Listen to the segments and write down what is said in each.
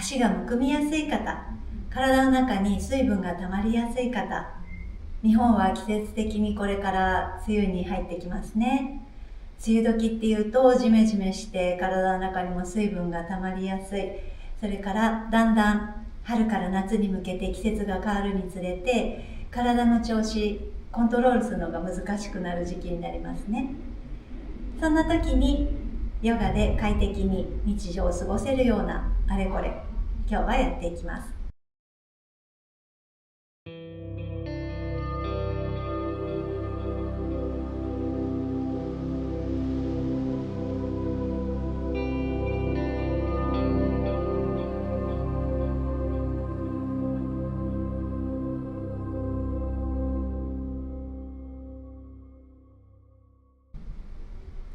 足がむくみやすい方、体の中に水分が溜まりやすい方、日本は季節的にこれから梅雨に入ってきますね。梅雨時っていうとジメジメして体の中にも水分が溜まりやすい。それからだんだん春から夏に向けて季節が変わるにつれて体の調子コントロールするのが難しくなる時期になりますね。そんな時にヨガで快適に日常を過ごせるようなあれこれ今日はやっていきます。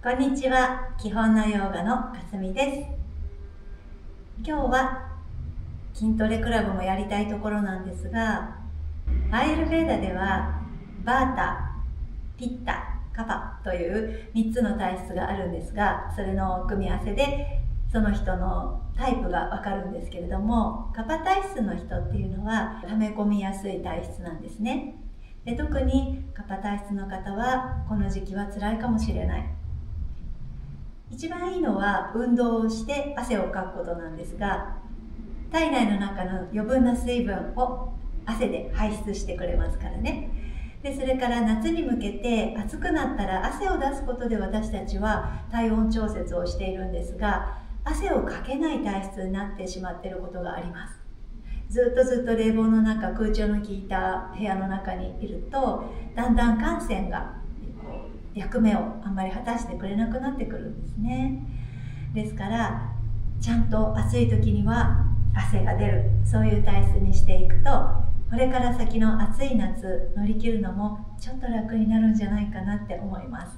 こんにちは。基本のヨーガのかすみです。今日は筋トレクラブもやりたいところなんですが、アーユルヴェーダではバータ、ピッタ、カパという3つの体質があるんですが、それの組み合わせでその人のタイプがわかるんですけれども、カパ体質の人っていうのは溜め込みやすい体質なんですね。で、特にカパ体質の方はこの時期は辛いかもしれない。一番いいのは運動をして汗をかくことなんですが、体内の中の余分な水分を汗で排出してくれますからね。で、それから夏に向けて暑くなったら汗を出すことで私たちは体温調節をしているんですが、汗をかけない体質になってしまっていることがあります。ずっと冷房の中、空調の効いた部屋の中にいると、だんだん汗腺が役目をあんまり果たしてくれなくなってくるんですね。ですからちゃんと暑い時には汗が出る、そういう体質にしていくと、これから先の暑い夏乗り切るのもちょっと楽になるんじゃないかなって思います。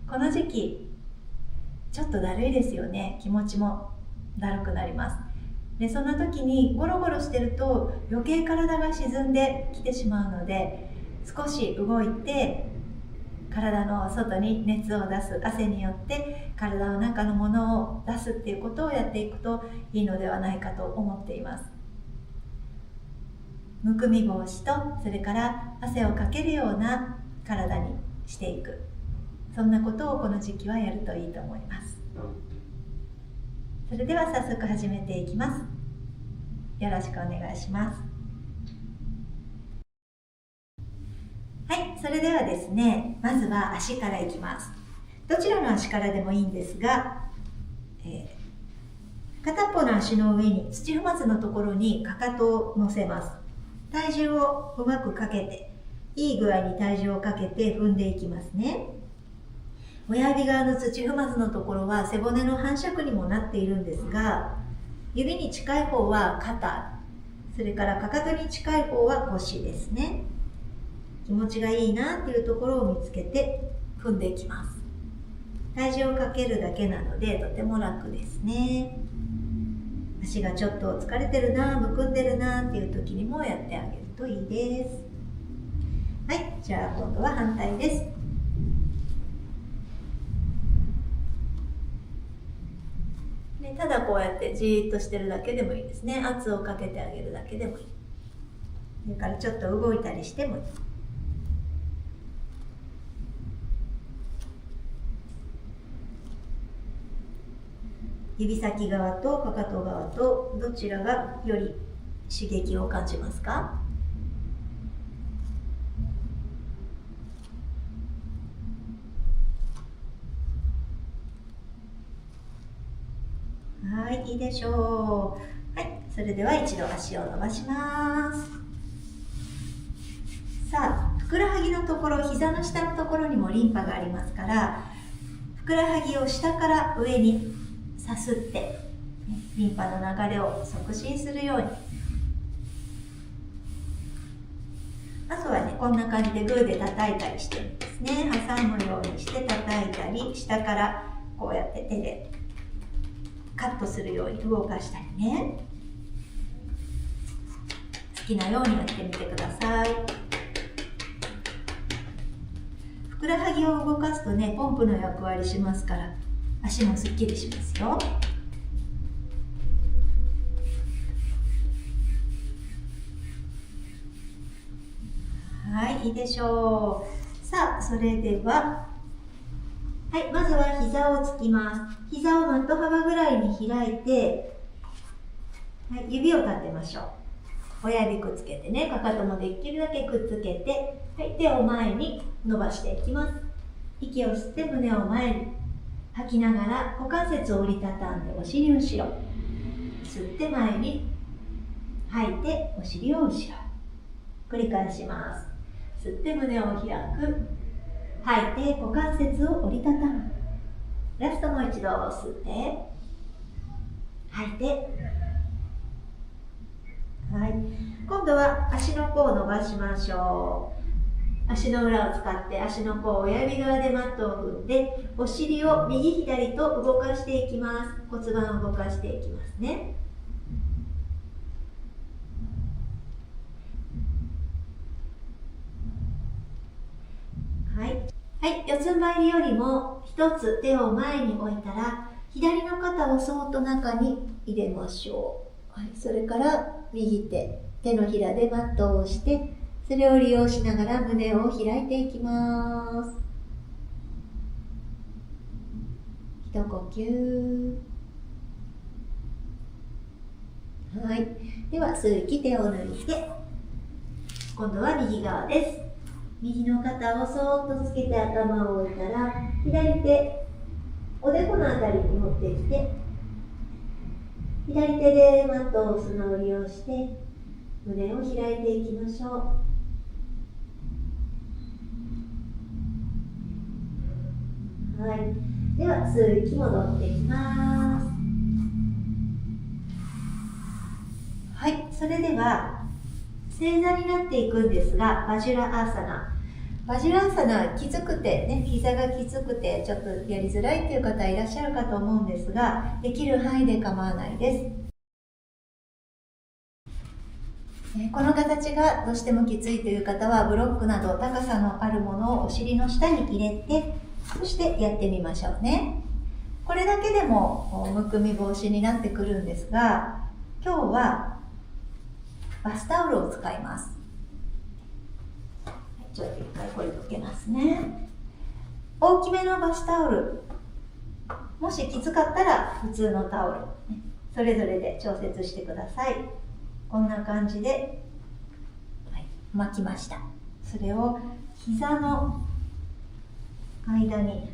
この時期ちょっとだるいですよね。気持ちもだるくなります。で、そんな時にゴロゴロしてると余計体が沈んできてしまうので、少し動いて体の外に熱を出す、汗によって体の中のものを出すっていうことをやっていくといいのではないかと思っています。むくみ防止と、それから汗をかけるような体にしていく、そんなことをこの時期はやるといいと思います。それでは早速始めていきます。よろしくお願いします。はい、それではですね、まずは足からいきます。どちらの足からでもいいんですが、片っぽの足の上に土踏まずのところにかかとを乗せます。体重をうまくかけて、いい具合に体重をかけて踏んでいきますね。親指側の土踏まずのところは背骨の反射区にもなっているんですが、指に近い方は肩、それからかかとに近い方は腰ですね。気持ちがいいなっていうところを見つけて踏んでいきます。体重をかけるだけなのでとても楽ですね。足がちょっと疲れてるな、むくんでるなっていう時にもやってあげるといいです。はい、じゃあ今度は反対です。で、ただこうやってじーっとしてるだけでもいいですね。圧をかけてあげるだけでもいい。それからちょっと動いたりしてもいい。指先側とかかと側とどちらがより刺激を感じますか？はい、いいでしょう。はい、それでは一度足を伸ばします。さあ、ふくらはぎのところ、膝の下のところにもリンパがありますから、ふくらはぎを下から上にさすってリンパの流れを促進するように。あとはね、こんな感じでグーで叩いたりしてるんですね。挟むようにして叩いたり、下からこうやって手でカットするように動かしたりね。好きなようにやってみてください。ふくらはぎを動かすとね、ポンプの役割しますから、足もすっきりしますよ。いいでしょう。さあ、それでは、はい、まずは膝をつきます。膝をマット幅ぐらいに開いて、はい、指を立てましょう。親指くっつけてね、かかともできるだけくっつけて、はい、手を前に伸ばしていきます。息を吸って胸を前に、吐きながら股関節を折りたたんでお尻後ろ。吸って前に、吐いてお尻を後ろ。繰り返します。吸って胸を開く。吐いて股関節を折りたたむ。ラストもう一度吸って、吐いて、はい、今度は足の甲を伸ばしましょう。足の裏を使って足の甲を親指側でマットを踏んで、お尻を右左と動かしていきます。骨盤を動かしていきますね。はい、はい、四つん這いりよりも一つ手を前に置いたら、左の肩をそーっと中に入れましょう。はい、それから右手、手のひらでマットを押して、それを利用しながら胸を開いていきます。一呼吸。はい。では、吸う息、手を抜いて、今度は右側です。右の肩をそーっとつけて頭を置いたら、左手、おでこのあたりに持ってきて、左手でマットを押すのを利用して、胸を開いていきましょう。はい。では、吸う息、戻ってきます。はい。それでは、正座になっていくんですが、バジュラアーサナ。バジュラアーサナ、きつくて、ね、膝がきつくて、ちょっとやりづらいっていう方いらっしゃるかと思うんですが、できる範囲で構わないです。この形がどうしてもきついという方は、ブロックなど高さのあるものをお尻の下に入れて、そしてやってみましょうね。これだけでもむくみ防止になってくるんですが、今日はバスタオルを使います。ちょっと一回これ溶けますね。大きめのバスタオル、もしきつかったら普通のタオル、それぞれで調節してください。こんな感じで、はい、巻きました。それを膝の間に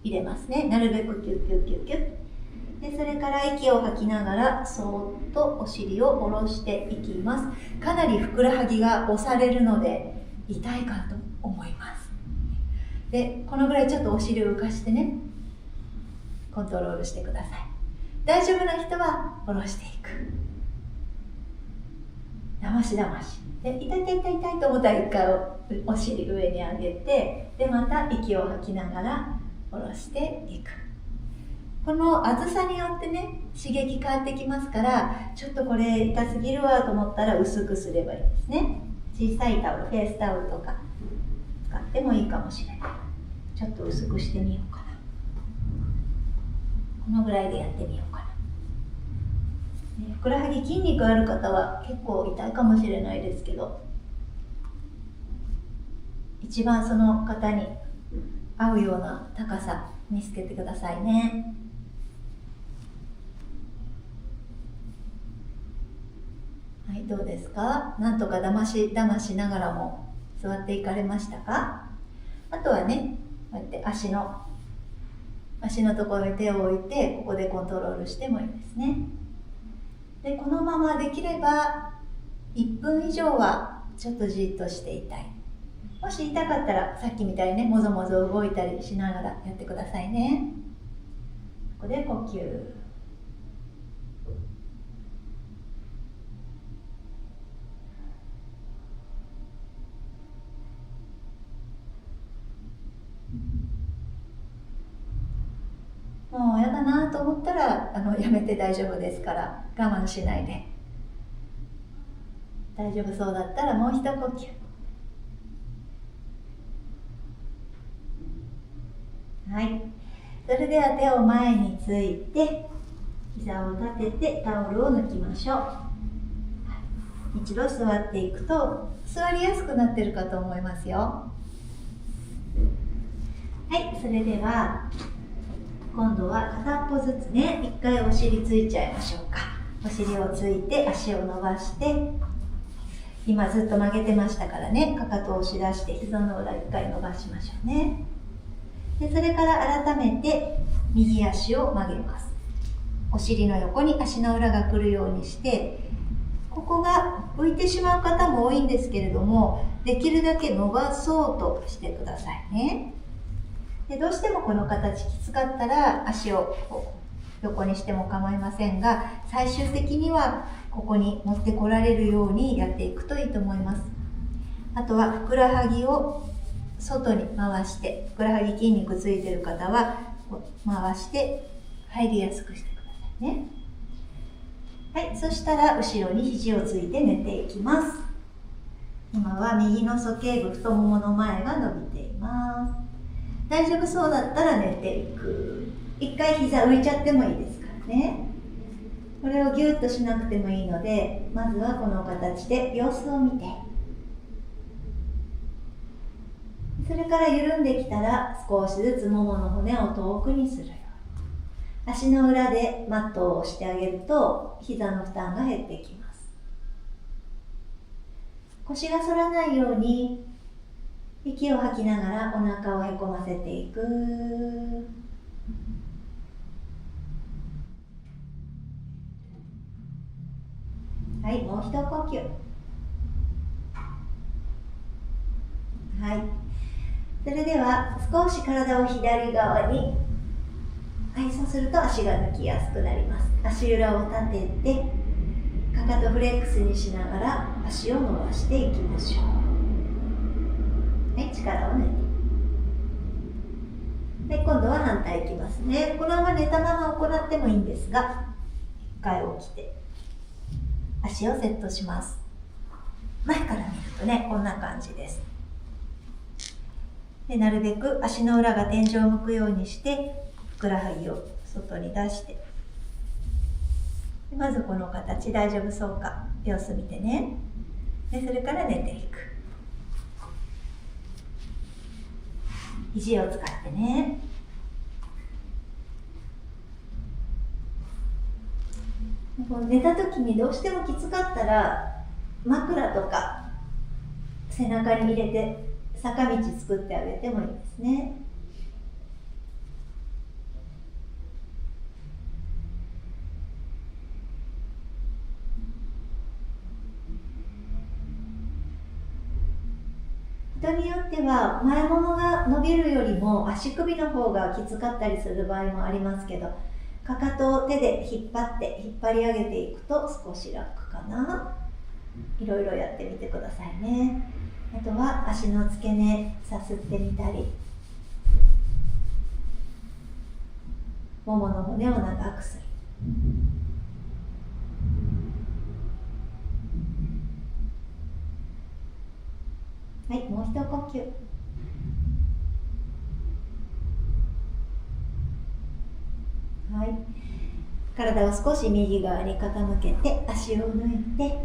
入れますね。なるべくキュッキュッキュッキュッ。で、それから息を吐きながらそーっとお尻を下ろしていきます。かなりふくらはぎが押されるので痛いかと思います。で、このぐらいちょっとお尻を浮かしてね、コントロールしてください。大丈夫な人は下ろしていく。だましだまし。で、痛い痛い痛い痛いと思ったら一回お尻上に上げて、で、また息を吐きながら下ろしていく。この厚さによってね、刺激変わってきますから、ちょっとこれ痛すぎるわと思ったら薄くすればいいですね。小さいタオル、フェイスタオルとか使ってもいいかもしれない。ちょっと薄くしてみようかな。このぐらいでやってみようかな。ふくらはぎ筋肉ある方は結構痛いかもしれないですけど、一番その方に合うような高さ見つけてくださいね。はい、どうですか？なんとかだましながらも座っていかれましたか？あとはね、こうやって足のところに手を置いて、ここでコントロールしてもいいですね。で、このままできれば1分以上はちょっとじっとしていたい。もし痛かったらさっきみたいにね、もぞもぞ動いたりしながらやってくださいね。ここで呼吸。もうやだなと思ったらやめて大丈夫ですから、我慢しないで。大丈夫そうだったらもう一呼吸。はい。それでは手を前について、膝を立ててタオルを抜きましょう。一度座っていくと座りやすくなってるかと思いますよ。はい、それでは今度は片っぽずつね、一回お尻ついちゃいましょうか。お尻をついて足を伸ばして、今ずっと曲げてましたからね、かかとを押し出して膝の裏一回伸ばしましょうね。でそれから改めて右足を曲げます。お尻の横に足の裏が来るようにして、ここが浮いてしまう方も多いんですけれども、できるだけ伸ばそうとしてくださいね。でどうしてもこの形きつかったら足を横にしても構いませんが、最終的にはここに持ってこられるようにやっていくといいと思います。あとはふくらはぎを外に回して、ふくらはぎ筋肉ついてる方は回して入りやすくしてくださいね。はい、そしたら後ろに肘をついて寝ていきます。今は右の鼠径部、太ももの前が伸びています。大丈夫そうだったら寝ていく。一回膝浮いちゃってもいいですからね。これをギュッとしなくてもいいので、まずはこの形で様子を見て、それから緩んできたら少しずつももの骨を遠くにするように、足の裏でマットを押してあげると膝の負担が減ってきます。腰が反らないように息を吐きながらお腹をへこませていく。はい、もう一呼吸。はい、それでは少し体を左側に、はい、そうすると足が抜きやすくなります。足裏を立てて、かかとフレックスにしながら足を伸ばしていきましょう。はい、力を抜いて。はい、今度は反対いきますね。このまま寝たまま行ってもいいんですが、一回起きて足をセットします。前から見るとね、こんな感じです。でなるべく足の裏が天井を向くようにして、ふくらはぎを外に出して、まずこの形大丈夫そうか様子見てね。でそれから寝ていく。肘を使ってね。寝た時にどうしてもきつかったら枕とか背中に入れて坂道作ってあげてもいいですね。人によっては前ももが伸びるよりも足首の方がきつかったりする場合もありますけど、かかとを手で引っ張り上げていくと少し楽かな。いろいろやってみてくださいね。あとは足の付け根さすってみたり、ももの骨を長くする。はい、もう一呼吸。はい、体を少し右側に傾けて足を抜いて、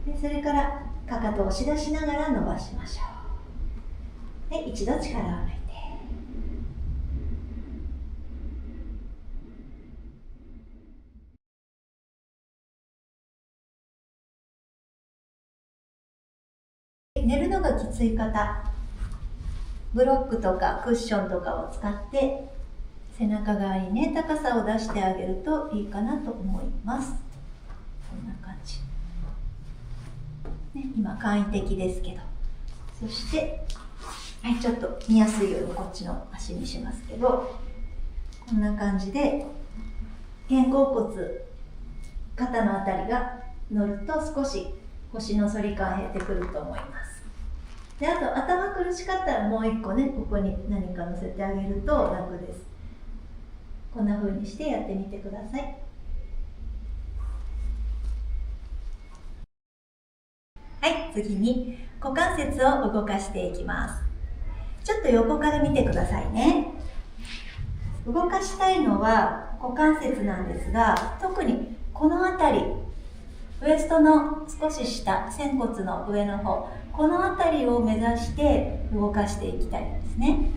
でそれからかかとを押し出しながら伸ばしましょう。で一度力を抜いて、寝るのがきつい方、ブロックとかクッションとかを使って背中側にね、高さを出してあげるといいかなと思います。こんな感じ、ね、今簡易的ですけど、そして、はい、ちょっと見やすいようにこっちの足にしますけど、こんな感じで肩甲骨、肩のあたりが乗ると少し腰の反り感減ってくると思います。であと頭苦しかったらもう一個ね、ここに何か乗せてあげると楽です。こんな風にしてやってみてください。はい、次に股関節を動かしていきます。ちょっと横から見てくださいね。動かしたいのは股関節なんですが、特にこの辺り、ウエストの少し下、仙骨の上の方、この辺りを目指して動かしていきたいんですね。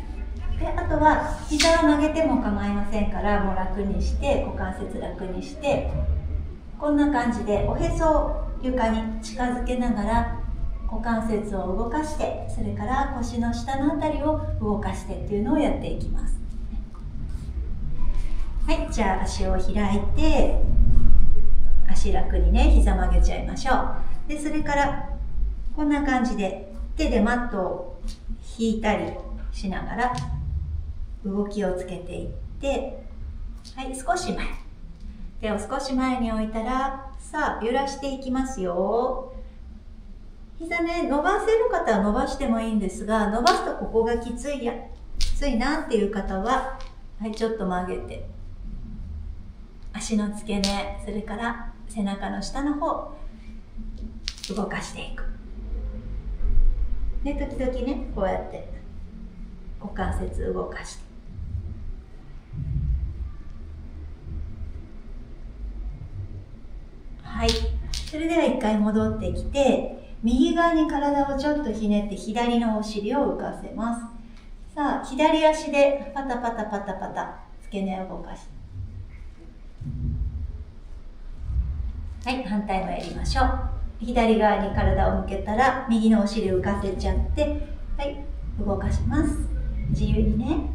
で、あとは膝は曲げても構いませんから、もう楽にして、股関節楽にして、こんな感じでおへそを床に近づけながら股関節を動かして、それから腰の下のあたりを動かしてっていうのをやっていきます。はい、じゃあ足を開いて、足楽にね、膝曲げちゃいましょう。で、それからこんな感じで手でマットを引いたりしながら動きをつけていって、はい、少し前。手を少し前に置いたら、さあ揺らしていきますよ。膝ね、伸ばせる方は伸ばしてもいいんですが、伸ばすとここがきついなっていう方は、はい、ちょっと曲げて、足の付け根、それから背中の下の方、動かしていく。で、時々ね、こうやって股関節動かして。はい。それでは一回戻ってきて、右側に体をちょっとひねって左のお尻を浮かせます。さあ、左足でパタパタパタパタ、付け根を動かして。はい、反対もやりましょう。左側に体を向けたら、右のお尻浮かせちゃって、はい、動かします。自由にね。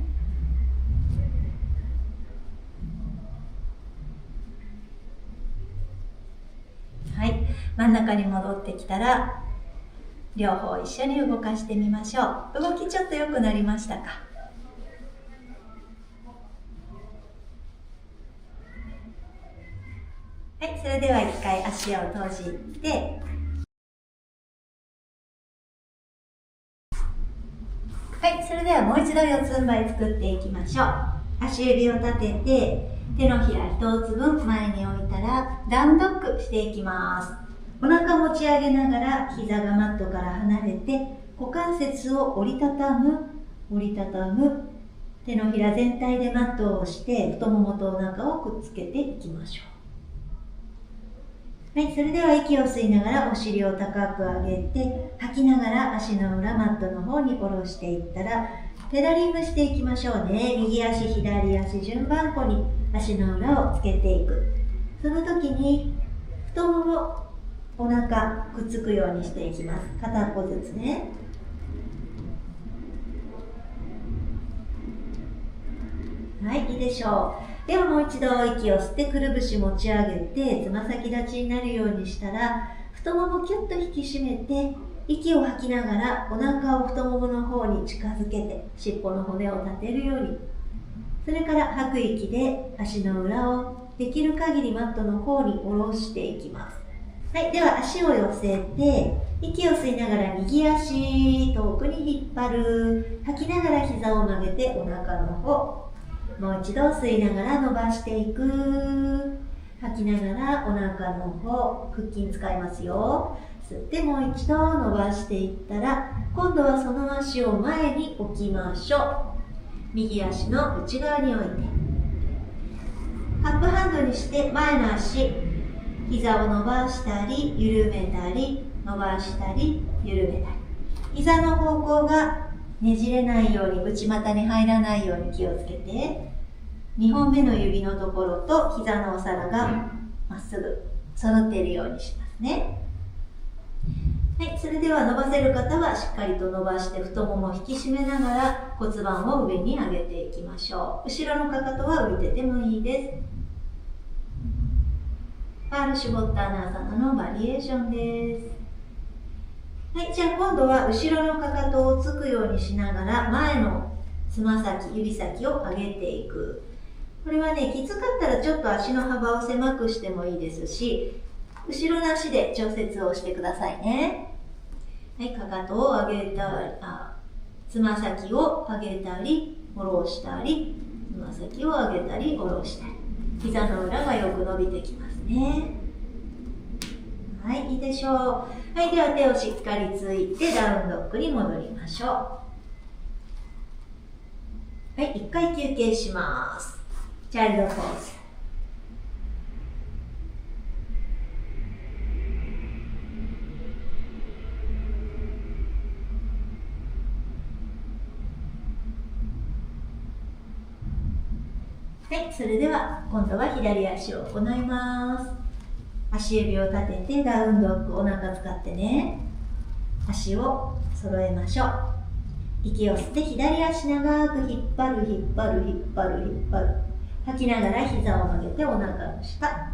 はい、真ん中に戻ってきたら、両方一緒に動かしてみましょう。動きちょっと良くなりましたか？はい、それでは一回足を閉じて、はい、それではもう一度四つん這い作っていきましょう。足指を立てて、手のひら一つ分前に置いたらダウンドッグしていきます。お腹持ち上げながら膝がマットから離れて、股関節を折りたたむ、手のひら全体でマットを押して太ももとお腹をくっつけていきましょう。はい、それでは息を吸いながらお尻を高く上げて、吐きながら足の裏マットの方に下ろしていったら、ペダリングしていきましょうね。右足、左足、順番こに足の裏をつけていく。その時に太もも、お腹くっつくようにしていきます。片っぽずつね。はい、いいでしょう。ではもう一度息を吸ってくるぶし持ち上げて、つま先立ちになるようにしたら、太ももキュッと引き締めて、息を吐きながらお腹を太ももの方に近づけて、尻尾の骨を立てるように。それから吐く息で足の裏をできる限りマットの方に下ろしていきます。はい、では足を寄せて、息を吸いながら右足遠くに引っ張る。吐きながら膝を曲げてお腹の方。もう一度吸いながら伸ばしていく。吐きながらお腹の方、腹筋使いますよ。吸ってもう一度伸ばしていったら、今度はその足を前に置きましょう。右足の内側に置いて、アップハンドにして前の足、膝を伸ばしたり緩めたり、伸ばしたり緩めたり。膝の方向がねじれないように、内股に入らないように気をつけて、2本目の指のところと膝のお皿がまっすぐ揃っているようにしますね。はい、それでは伸ばせる方はしっかりと伸ばして太ももを引き締めながら骨盤を上に上げていきましょう。後ろのかかとは浮いててもいいです。パール絞ったアナーサナのバリエーションです。はい、じゃあ今度は後ろのかかとをつくようにしながら前のつま先、指先を上げていく。これはね、きつかったらちょっと足の幅を狭くしてもいいですし、後ろの足で調節をしてくださいね。はい、かかとを上げたり、つま先を上げたり、下ろしたり、つま先を上げたり、下ろしたり。膝の裏がよく伸びてきますね。はい、いいでしょう。はい、では手をしっかりついてダウンドッグに戻りましょう。はい、一回休憩します。チャイルドポーズ。はい、それでは今度は左足を行います。足指を立ててダウンドッグ、お腹使ってね。足を揃えましょう。息を吸って左足長く引っ張る、引っ張る、引っ張る、引っ張る。吐きながら膝を曲げてお腹の下。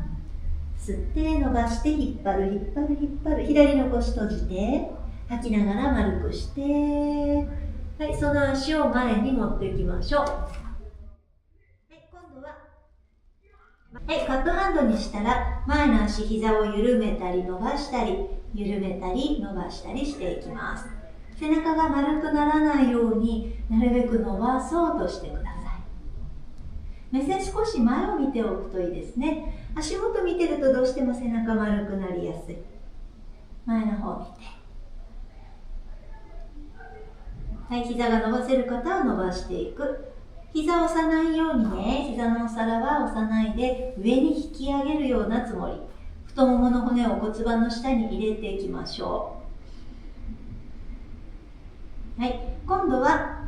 吸って伸ばして引っ張る、引っ張る、引っ張る。左の腰閉じて吐きながら丸くして、はい、その足を前に持っていきましょう。はい、カットハンドにしたら前の足、膝を緩めたり伸ばしたり、緩めたり伸ばしたりしていきます。背中が丸くならないようになるべく伸ばそうとしてください。目線少し前を見ておくといいですね。足元見てるとどうしても背中丸くなりやすい。前の方見て。はい、膝が伸ばせる方は伸ばしていく。膝を押さないようにね、膝のお皿は押さないで上に引き上げるようなつもり。太ももの骨を骨盤の下に入れていきましょう。はい、今度は、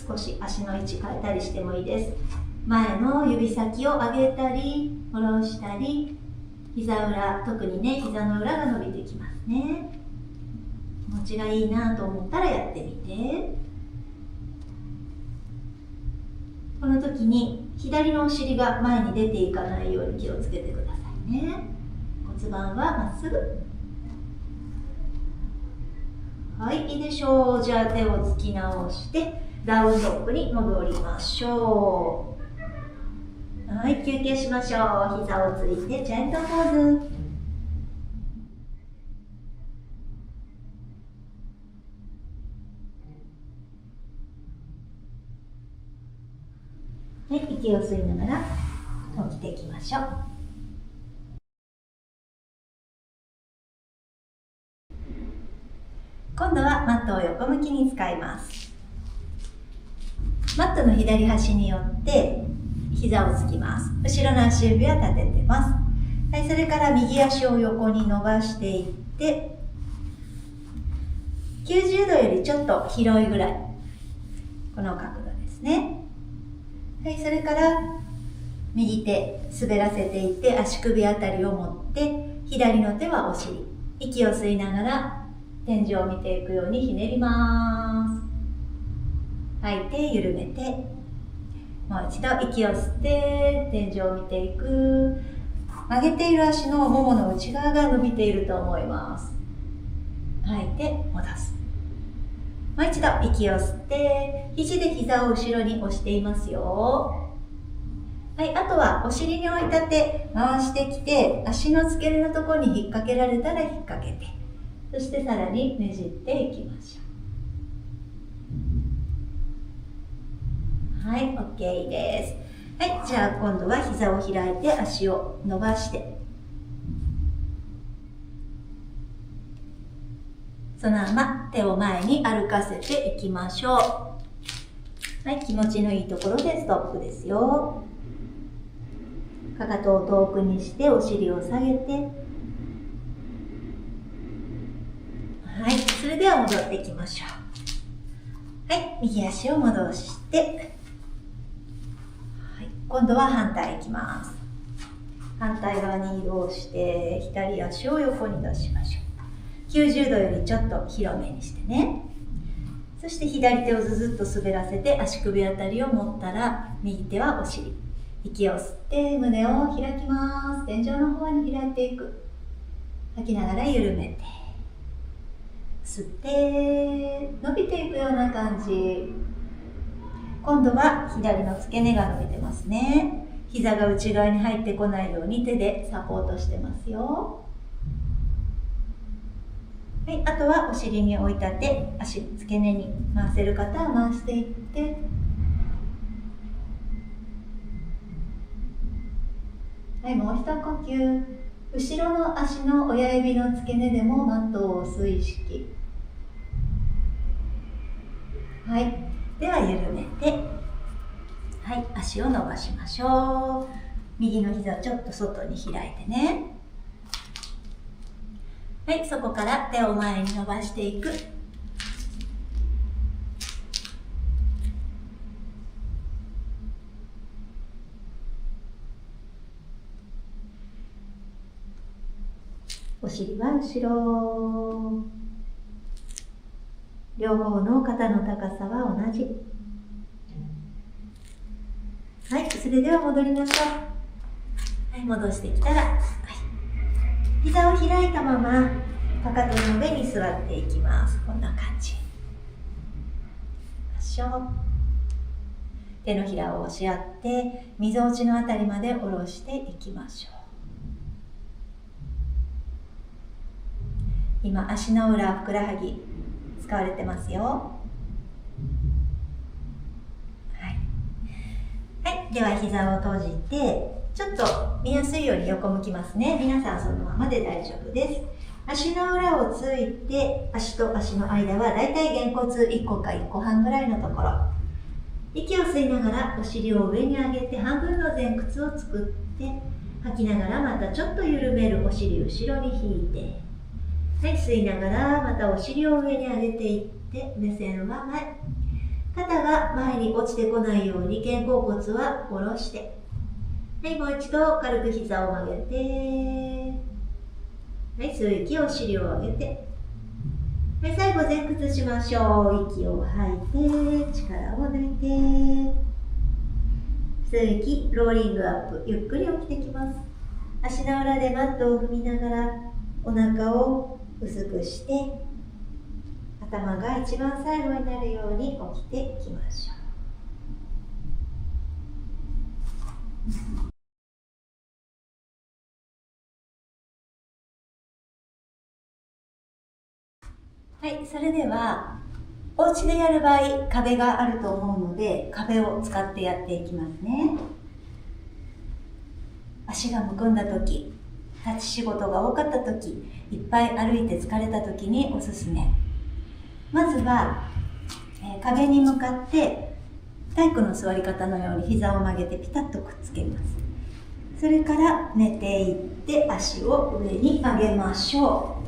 少し足の位置変えたりしてもいいです。前の指先を上げたり、下ろしたり、膝裏、特にね、膝の裏が伸びてきますね。気持ちがいいなと思ったらやってみて。この時に左のお尻が前に出ていかないように気をつけてくださいね。骨盤はまっすぐ。はい、いいでしょう。じゃあ手をつき直してダウンドッグに戻りましょう。はい、休憩しましょう。膝をついてジェントポーズ。はい、息を吸いながら起きていきましょう。今度はマットを横向きに使います。マットの左端によって膝をつきます。後ろの足指は立ててます。はい、それから右足を横に伸ばしていって、90度よりちょっと広いぐらい、この角度ですね。はい、それから右手滑らせていって足首あたりを持って、左の手はお尻。息を吸いながら天井を見ていくようにひねります。吐いて緩めて、もう一度息を吸って天井を見ていく。曲げている足のももの内側が伸びていると思います。吐いて戻す。もう一度息を吸って肘で膝を後ろに押していますよ。はい、あとはお尻に置いた手回してきて、足の付け根のところに引っ掛けられたら引っ掛けて、そしてさらにねじっていきましょう。はい、OK です。はい、じゃあ今度は膝を開いて足を伸ばして、そのまま手を前に歩かせていきましょう。はい、気持ちのいいところでストップですよ。かかとを遠くにしてお尻を下げて、はい、それでは戻っていきましょう。はい、右足を戻して、はい、今度は反対いきます。反対側に移動して左足を横に出しましょう。90度よりちょっと広めにしてね。そして左手をずずっと滑らせて足首あたりを持ったら、右手はお尻。息を吸って胸を開きます。天井の方に開いていく。吐きながら緩めて、吸って伸びていくような感じ。今度は左の付け根が伸びてますね。膝が内側に入ってこないように手でサポートしてますよ。はい、あとはお尻に置いた手、足付け根に回せる方は回していって、はい、もう一呼吸。後ろの足の親指の付け根でもマットを押す意識。はい、では緩めて、はい、足を伸ばしましょう。右の膝をちょっと外に開いてね。はい、そこから手を前に伸ばしていく。お尻は後ろ。両方の肩の高さは同じ。はい、それでは戻りましょう。はい、戻してきたら、はい、膝を開いたままかかとの上に座っていきます。こんな感じ。手のひらを押し合ってみぞおちのあたりまで下ろしていきましょう。今、足の裏、ふくらはぎ使われてますよ。はい、はい、では膝を閉じて、ちょっと見やすいように横向きますね。皆さんそのままで大丈夫です。足の裏をついて、足と足の間はだいたいげんこつ1個か1個半ぐらいのところ。息を吸いながらお尻を上に上げて半分の前屈を作って、吐きながらまたちょっと緩める。お尻後ろに引いて、はい、吸いながらまたお尻を上に上げていって、目線は前。肩が前に落ちてこないように肩甲骨は下ろして、はい、もう一度軽く膝を曲げて、はい、吸う息、お尻を上げて、はい、最後前屈しましょう。息を吐いて、力を抜いて、吸う息、ローリングアップ、ゆっくり起きてきます。足の裏でマットを踏みながら、お腹を薄くして、頭が一番最後になるように起きていきましょう。はい、それではお家でやる場合、壁があると思うので、壁を使ってやっていきますね。足がむくんだ時、立ち仕事が多かった時、いっぱい歩いて疲れた時におすすめ。まずは、壁に向かって体育の座り方のように膝を曲げてピタッとくっつけます。それから寝ていって足を上に上げましょ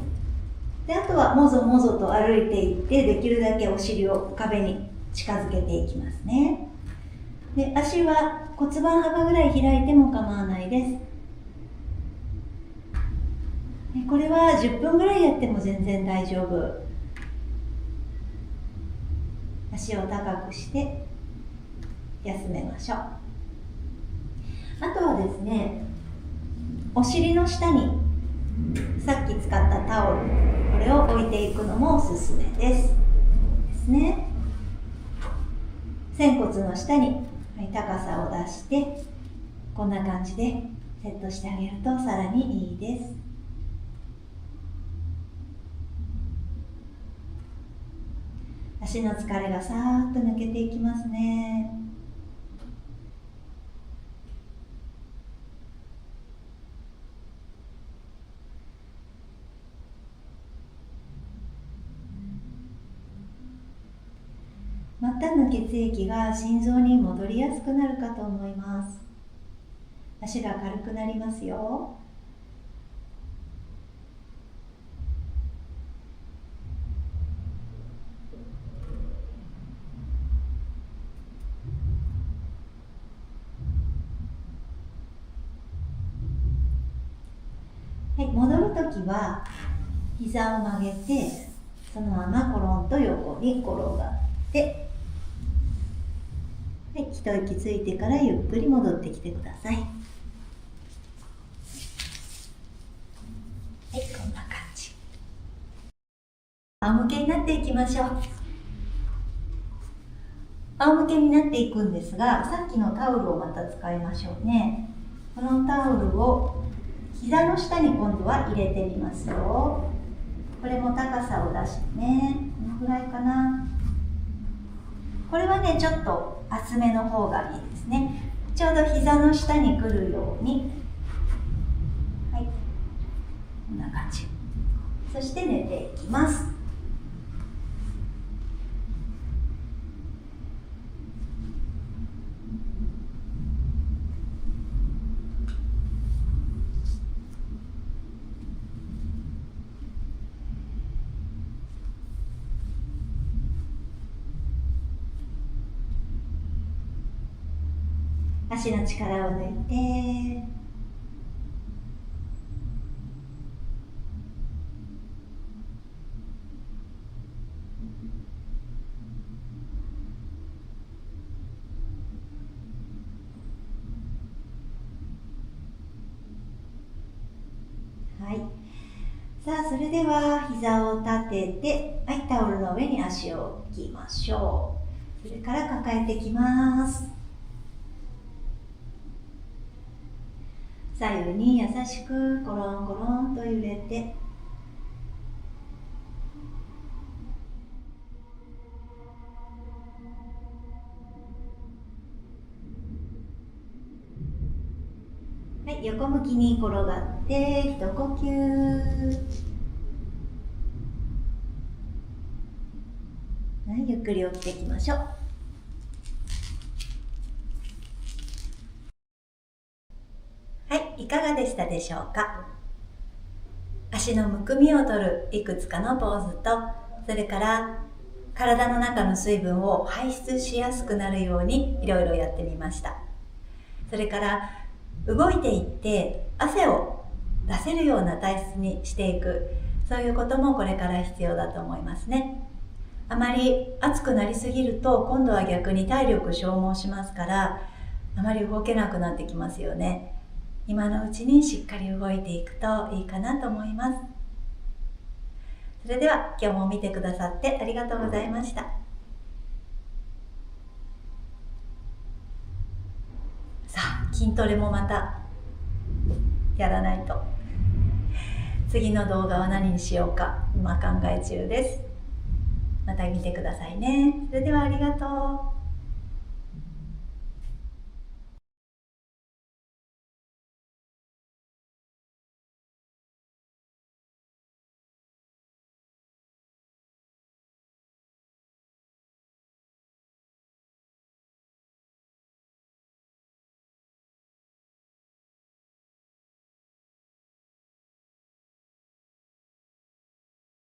う。で、あとはもぞもぞと歩いていって、できるだけお尻を壁に近づけていきますね。で、足は骨盤幅ぐらい開いても構わないです。で、これは10分ぐらいやっても全然大丈夫。足を高くして休めましょう。あとはですね、お尻の下にさっき使ったタオル、これを置いていくのもおすすめですね。仙骨の下に、高さを出して、こんな感じでセットしてあげるとさらにいいです。足の疲れがさーっと抜けていきますね。末端の血液が心臓に戻りやすくなるかと思います。足が軽くなりますよ。はい、戻るときは膝を曲げて、そのままコロンと横に転がって、はい、一息ついてからゆっくり戻ってきてください。はい、こんな感じ。仰向けになっていきましょう。仰向けになっていくんですが、さっきのタオルをまた使いましょうね。このタオルを膝の下に今度は入れてみますよ。これも高さを出してね、このぐらいかな。これはね、ちょっと厚めの方がいいですね。ちょうど膝の下に来るように、はい、こんな感じ。そして寝ていきます。足の力を抜いて、はい。さあ、それでは膝を立てて、はい、タオルの上に足を置きましょう。それから抱えていきます。左右に優しくコロンコロンと揺れて、はい、横向きに転がって一呼吸。はい、ゆっくり起きていきましょう。はい、いかがでしたでしょうか。足のむくみを取るいくつかのポーズと、それから体の中の水分を排出しやすくなるようにいろいろやってみました。それから動いていって汗を出せるような体質にしていく、そういうこともこれから必要だと思いますね。あまり暑くなりすぎると今度は逆に体力消耗しますから、あまり動けなくなってきますよね。今のうちにしっかり動いていくといいかなと思います。それでは今日も見てくださってありがとうございました。さあ、筋トレもまたやらないと。次の動画は何にしようか今考え中です。また見てくださいね。それではありがとう。